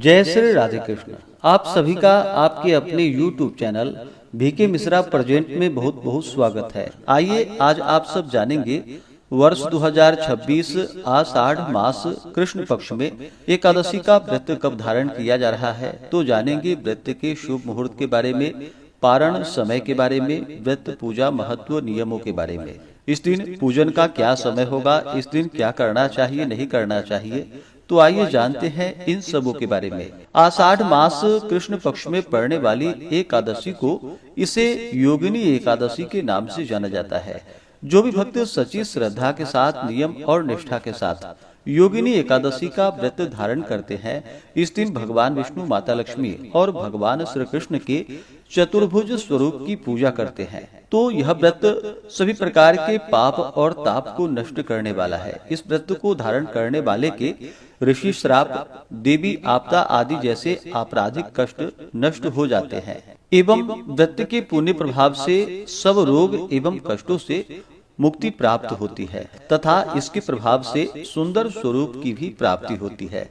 जय श्री राधे कृष्ण। आप सभी का आपके अपने YouTube channel VK Mishra present में बहुत बहुत स्वागत है। आइए आज आप सब जानेंगे वर्ष 2026 आषाढ़ मास कृष्ण पक्ष में एकादशी का व्रत कब धारण किया जा रहा है। तो जानेंगे व्रत के शुभ मुहूर्त के बारे में, पारण समय के बारे में, व्रत पूजा महत्व नियमों के बारे में। इस दिन पूजन का क्या समय होगा, इस दिन क्या करना चाहिए नहीं करना चाहिए, तो आइए जानते हैं इन सबों के बारे में। आषाढ़ मास कृष्ण पक्ष में पड़ने वाली एकादशी को इसे योगिनी एकादशी के नाम से जाना जाता है। जो भी भक्त सच्ची श्रद्धा के साथ, नियम और निष्ठा के साथ योगिनी एकादशी का व्रत धारण करते हैं, इस दिन भगवान विष्णु, माता लक्ष्मी और भगवान श्री कृष्ण के चतुर्भुज स्वरूप की पूजा करते हैं। तो यह व्रत सभी प्रकार के पाप और ताप को नष्ट करने वाला है। इस व्रत को धारण करने वाले के ऋषि श्राप, देवी आपदा आदि जैसे आपराधिक कष्ट नष्ट हो जाते हैं एवं व्रत के पुण्य प्रभाव से सब रोग एवं कष्टों से मुक्ति प्राप्त होती है तथा इसके प्रभाव से सुंदर स्वरूप की भी प्राप्ति होती है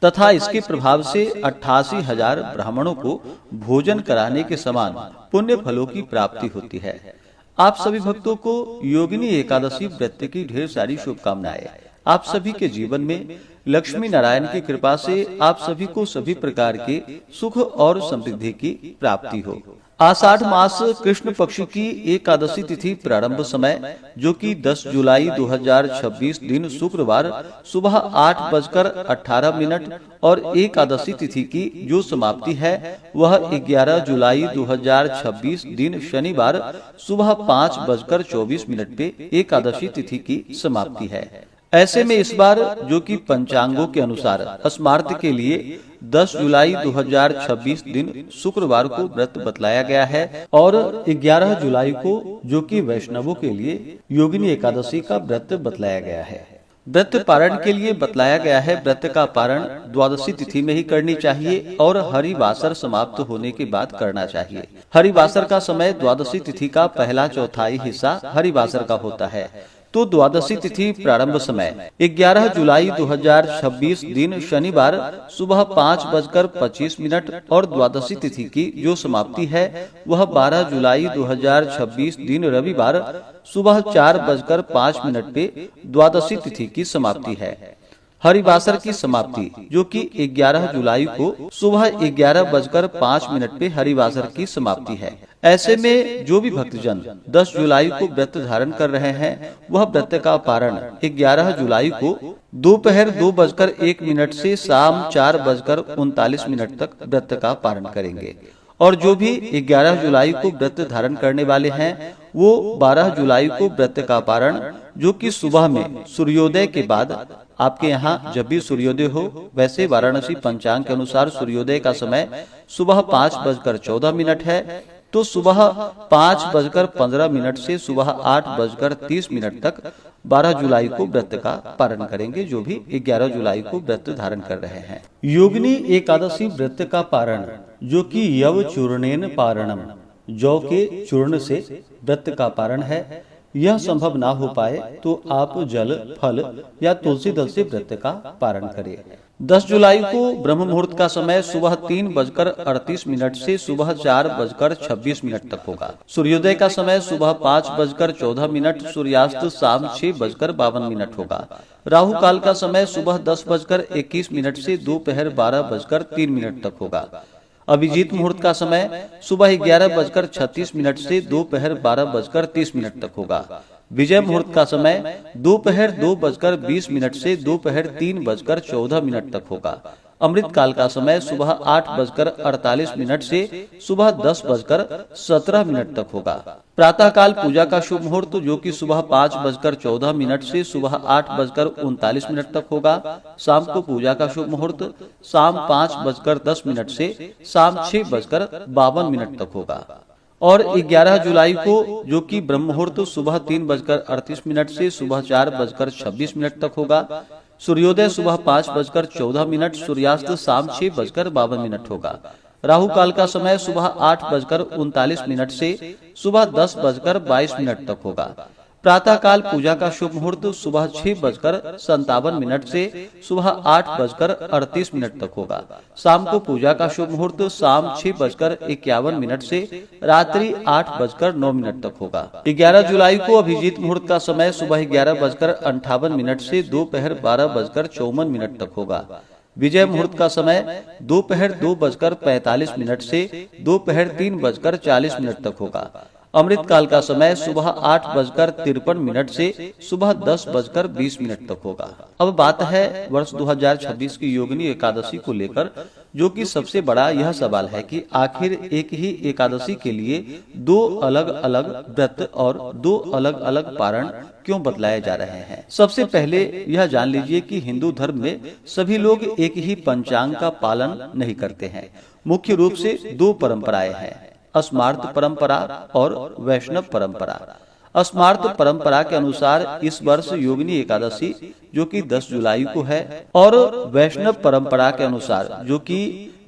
तथा इसके प्रभाव से 88,000 ब्राह्मणों को भोजन कराने के समान पुण्य फलों की प्राप्ति होती है। आप सभी भक्तों को योगिनी एकादशी व्रत की ढेर सारी शुभकामनाएं। आप सभी के जीवन में लक्ष्मी नारायण की कृपा से आप सभी को सभी प्रकार के सुख और समृद्धि की प्राप्ति हो। आषाढ़ मास कृष्ण पक्ष की एकादशी तिथि प्रारंभ समय जो कि 10 जुलाई 2026 दिन शुक्रवार सुबह 8:18 और एकादशी तिथि की जो समाप्ति है वह 11 जुलाई 2026 दिन शनिवार सुबह 5:24 पे एकादशी तिथि की समाप्ति है। ऐसे में इस बार जो कि पंचांगों के अनुसार स्मार्त के लिए 10 जुलाई 2026 दिन शुक्रवार को व्रत बतलाया गया है और 11 जुलाई को जो कि वैष्णवों के लिए योगिनी एकादशी का व्रत बतलाया गया है। व्रत पारण के लिए बतलाया गया है व्रत का पारण द्वादशी तिथि में ही करनी चाहिए और हरिवासर समाप्त होने के बाद करना चाहिए। हरिवासर का समय द्वादशी तिथि का पहला चौथाई हिस्सा हरिवासर का होता है। तो द्वादशी तिथि प्रारंभ समय 11 जुलाई 2026 दिन शनिवार सुबह 5:25 और द्वादशी तिथि की जो समाप्ति है वह 12 जुलाई 2026 दिन रविवार सुबह 4:05 पे द्वादशी तिथि की समाप्ति है। हरिवासर की समाप्ति जो कि 11 जुलाई को सुबह 11:05 पे हरिवासर की समाप्ति है। ऐसे में जो भी भक्तजन 10 जुलाई को व्रत धारण कर रहे हैं वह व्रत का पारण 11 जुलाई को दोपहर 2:01 से शाम 4:39 तक व्रत का पारण करेंगे। और जो भी 11 जुलाई को व्रत धारण करने वाले हैं वो 12 जुलाई को व्रत का पारण जो कि सुबह में सूर्योदय के बाद, आपके यहाँ जब भी सूर्योदय हो, वैसे वाराणसी पंचांग के अनुसार सूर्योदय का समय सुबह 5:14 है, तो सुबह 5:15 से सुबह 8:30 तक 12 जुलाई को व्रत का पारण करेंगे जो भी 11 जुलाई को व्रत धारण कर रहे हैं। योगिनी एकादशी व्रत का पारण जो कि यव चूर्णेन पारणम, जौ के चूर्ण से व्रत का पारण है। यह संभव ना हो पाए तो आप जल, फल या तुलसी दल से व्रत का पारण करें। 10 जुलाई को ब्रह्म मुहूर्त का समय सुबह 3:38 से सुबह 4:26 तक होगा। सूर्योदय का समय सुबह 5:14, सूर्यास्त शाम 6:52 होगा। राहु काल का समय सुबह 10:21 से दोपहर 12:03 तक होगा। अभिजीत मुहूर्त का समय सुबह 11:36 से दोपहर 12:30 तक होगा। विजय मुहूर्त का समय दोपहर 2:20 से दोपहर 3:14 तक होगा। अमृत काल का समय सुबह 8:48 से सुबह 10:17 तक होगा। प्रातः काल पूजा का शुभ मुहूर्त जो कि सुबह 5:14 से सुबह 8:39 तक होगा। शाम को पूजा का शुभ मुहूर्त शाम 5:10 से शाम 6:52 तक होगा। और 11 जुलाई को जो कि ब्रह्म मुहूर्त सुबह 3:38 से सुबह 4:26 तक होगा। सूर्योदय सुबह 5:14, सूर्यास्त शाम 6:52 होगा। राहु काल का समय सुबह 8:39 से सुबह 10:22 तक होगा। प्रातःकाल पूजा का शुभ मुहूर्त सुबह 6:57 से सुबह 8:38 तक होगा। शाम को पूजा का शुभ मुहूर्त शाम 6:51 से रात्रि 8:09 तक होगा। 11 जुलाई को अभिजीत मुहूर्त का समय सुबह 11:58 से दोपहर 12:54 तक होगा। विजय मुहूर्त का समय दोपहर 2:45 से दोपहर 3:40 तक होगा। अमृत काल का समय सुबह 8:53 से सुबह 10:20 तक होगा। अब बात है वर्ष 2026 की योगिनी एकादशी को लेकर, जो कि सबसे बड़ा यह सवाल है कि आखिर एक ही एकादशी के लिए दो अलग अलग व्रत और दो अलग अलग पारण क्यों बतलाए जा रहे हैं। सबसे पहले यह जान लीजिए कि हिंदू धर्म में सभी लोग एक ही पंचांग का पालन नहीं करते हैं। मुख्य रूप से दो परंपराएं हैं, अस्मार्त परंपरा और वैष्णव परंपरा। अस्मार्त परंपरा के अनुसार इस वर्ष योगिनी एकादशी जो कि 10 जुलाई को है, और वैष्णव परंपरा के अनुसार जो कि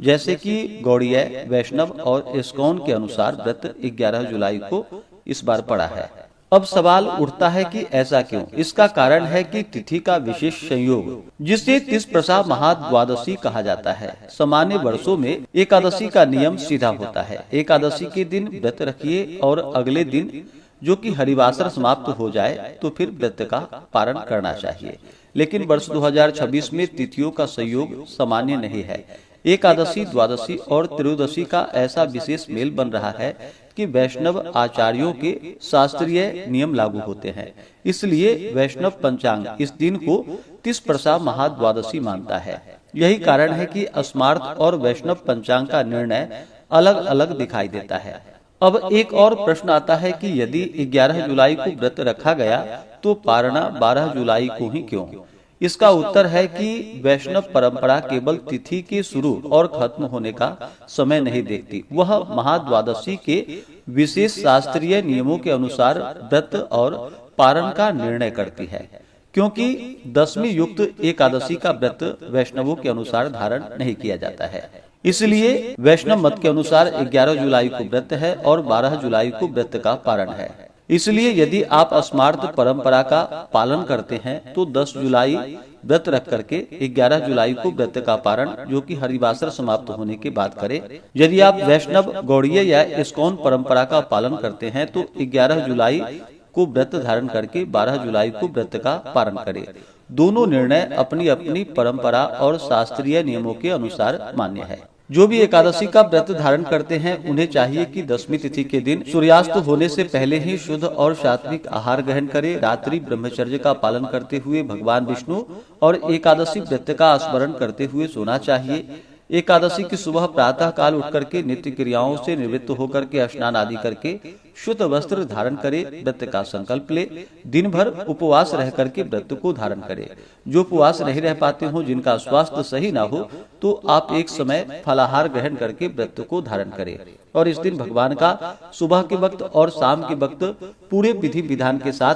जैसे कि गौड़ीय, वैष्णव और इस्कॉन के अनुसार व्रत 11 जुलाई को इस बार पड़ा है। अब सवाल उठता है कि ऐसा क्यों। इसका कारण है कि तिथि का विशेष संयोग, जिसे तिस्प्रसा महाद्वादशी कहा जाता है। सामान्य वर्षों में एकादशी का नियम सीधा होता है, एकादशी के दिन व्रत रखिए और अगले दिन जो कि हरिवासर समाप्त हो जाए तो फिर व्रत का पारण करना चाहिए। लेकिन वर्ष 2026 में तिथियों का संयोग सामान्य नहीं है। एकादशी, द्वादशी और त्रयोदशी का ऐसा विशेष मेल बन रहा है कि वैष्णव आचार्यों के शास्त्रीय नियम लागू होते हैं। इसलिए वैष्णव पंचांग इस दिन को तिस्प्रसा महाद्वादशी मानता है। यही कारण है कि अस्मार्त और वैष्णव पंचांग का निर्णय अलग अलग दिखाई देता है। अब एक और प्रश्न आता है कि यदि 11 जुलाई को व्रत रखा गया तो पारणा 12 जुलाई को ही क्यों। इसका उत्तर है कि वैष्णव परंपरा केवल तिथि के शुरू और खत्म होने का समय नहीं देखती, वह महाद्वादशी के विशेष शास्त्रीय नियमों के अनुसार व्रत और पारण का निर्णय करती है। क्योंकि 10वीं युक्त एकादशी का व्रत वैष्णवों के अनुसार धारण नहीं किया जाता है, इसलिए वैष्णव मत के अनुसार 11 जुलाई को व्रत है और 12 जुलाई को व्रत का पारण है। इसलिए यदि आप अस्मार्त परंपरा का पालन करते हैं तो 10 जुलाई व्रत रख करके 11 जुलाई को व्रत का पारण जो कि हरिवासर समाप्त होने के बाद करें। यदि आप वैष्णव, गौड़ीय या इस्कॉन परंपरा का पालन करते हैं तो 11 जुलाई को व्रत धारण करके 12 जुलाई को व्रत का पारण करें। दोनों निर्णय अपनी अपनी परंपरा और शास्त्रीय नियमों के अनुसार मान्य है। जो भी एकादशी का व्रत धारण करते हैं उन्हें चाहिए कि 10वीं तिथि के दिन सूर्यास्त होने से पहले ही शुद्ध और सात्विक आहार ग्रहण करें। रात्रि ब्रह्मचर्य का पालन करते हुए भगवान विष्णु और एकादशी व्रत का स्मरण करते हुए सोना चाहिए। एकादशी की सुबह प्रातः काल उठ करके नित्य क्रियाओं से निवृत्त होकर के स्नान आदि करके शुद्ध वस्त्र धारण करे, व्रत का संकल्प ले। दिन भर उपवास रह करके व्रत को धारण करे। जो उपवास नहीं रह पाते हो, जिनका स्वास्थ्य सही ना हो, तो आप एक समय फलाहार ग्रहण करके व्रत को धारण करें। और इस दिन भगवान का सुबह के वक्त और शाम के वक्त पूरे विधि विधान के साथ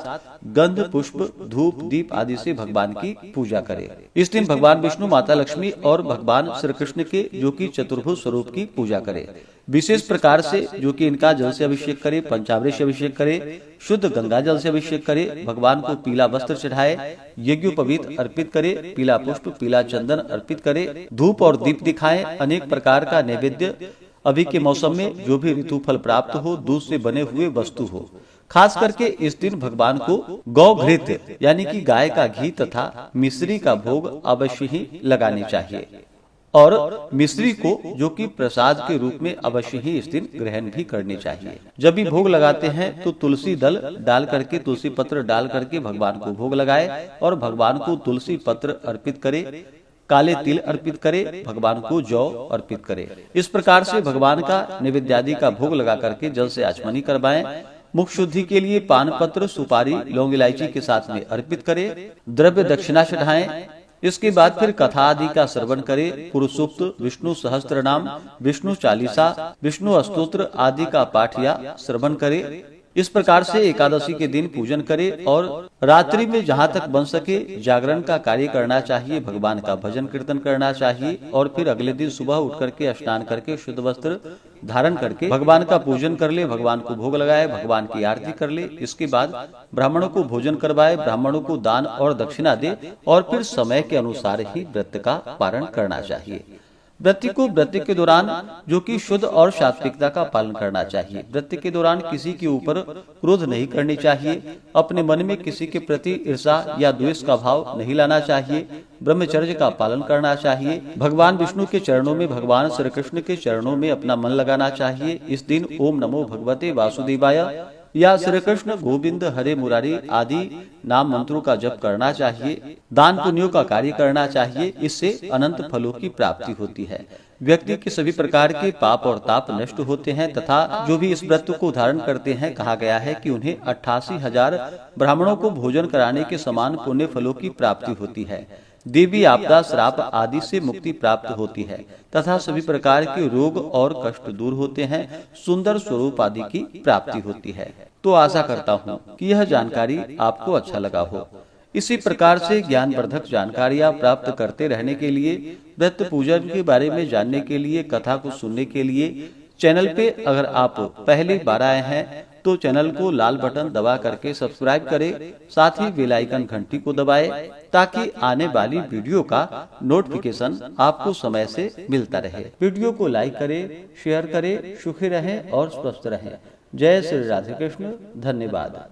गंध, पुष्प, धूप, दीप आदि से भगवान की पूजा करें। इस दिन भगवान विष्णु, माता लक्ष्मी और भगवान श्री कृष्ण के जो कि चतुर्भुज स्वरूप की पूजा करें। विशेष प्रकार से जो कि इनका जल से अभिषेक करे, पंचामृत से अभिषेक करे, शुद्ध गंगा जल से अभिषेक करे, भगवान को पीला वस्त्र चढ़ाए, यज्ञोपवीत अर्पित करे, पीला पुष्प, पीला चंदन अर्पित करे, धूप और दीप दिखाएं, अनेक प्रकार का नैवेद्य, अभी के मौसम में जो भी ऋतु फल प्राप्त हो, दूध से बने हुए वस्तु हो। खास करके इस दिन भगवान को गौ घृत यानी कि गाय का घी तथा मिश्री का भोग अवश्य ही लगाने चाहिए, और मिश्री को जो कि प्रसाद के रूप में अवश्य ही इस दिन ग्रहण भी करने चाहिए। जब भी भोग लगाते हैं तो तुलसी दल डाल करके, तुलसी पत्र डाल करके भगवान को भोग लगाए और भगवान को तुलसी पत्र अर्पित करे, काले तिल अर्पित करे, भगवान को जौ अर्पित करे। इस प्रकार से भगवान का नैवेद्यादि का भोग लगा करके जल से आचमनी करवाएं। मुख शुद्धि के लिए पान पत्र, सुपारी, लौंग, इलायची के साथ में अर्पित करे, द्रव्य दक्षिणा चढ़ाएं। इसके बाद फिर कथा आदि का श्रवण करे, पुरुषोक्त, विष्णु सहस्त्र नाम, विष्णु चालीसा, विष्णु स्तोत्र आदि का पाठ या श्रवण करे। इस प्रकार से एकादशी के दिन पूजन करें और रात्रि में जहाँ तक बन सके जागरण का कार्य करना चाहिए, भगवान का भजन कीर्तन करना चाहिए और फिर अगले दिन सुबह उठ करके स्नान करके शुद्ध वस्त्र धारण करके भगवान का पूजन कर ले, भगवान को भोग लगाए, भगवान की आरती कर ले। इसके बाद ब्राह्मणों को भोजन करवाए, ब्राह्मणों को दान और दक्षिणा दे और फिर समय के अनुसार ही व्रत का पारण करना चाहिए। व्रत को व्रत के दौरान जो कि शुद्ध और सात्विकता का पालन करना चाहिए। व्रत के दौरान किसी के ऊपर क्रोध नहीं करनी चाहिए, अपने मन में किसी के प्रति ईर्ष्या या द्वेष का भाव नहीं लाना चाहिए, ब्रह्मचर्य का पालन करना चाहिए। भगवान विष्णु के चरणों में, भगवान श्री कृष्ण के चरणों में अपना मन लगाना चाहिए। इस दिन ओम नमो भगवते वासुदेवाय या श्री कृष्ण गोविंद हरे मुरारी आदि नाम मंत्रों का जप करना चाहिए। दान पुण्यों का कार्य करना चाहिए, इससे अनंत फलों की प्राप्ति होती है। व्यक्ति के सभी प्रकार के पाप और ताप नष्ट होते हैं तथा जो भी इस व्रत को धारण करते हैं, कहा गया है कि उन्हें 88,000 ब्राह्मणों को भोजन कराने के समान पुण्य फलों की प्राप्ति होती है। देवी आपदा, श्राप आदि से मुक्ति प्राप्त होती है तथा सभी प्रकार के रोग और कष्ट दूर होते हैं, सुंदर स्वरूप आदि की प्राप्ति होती है। तो आशा करता हूँ कि यह जानकारी आपको अच्छा लगा हो। इसी प्रकार से ज्ञानवर्धक जानकारियाँ प्राप्त करते रहने के लिए, व्रत पूजन के बारे में जानने के लिए, कथा को सुनने के लिए चैनल पे अगर आप पहली बार आए हैं तो चैनल को लाल बटन दबा करके सब्सक्राइब करें, साथ ही बेल आइकन घंटी को दबाएं ताकि आने वाली वीडियो का नोटिफिकेशन आपको समय से मिलता रहे। वीडियो को लाइक करें, शेयर करें। सुखी रहें और स्वस्थ रहें। जय श्री राधे कृष्ण। धन्यवाद।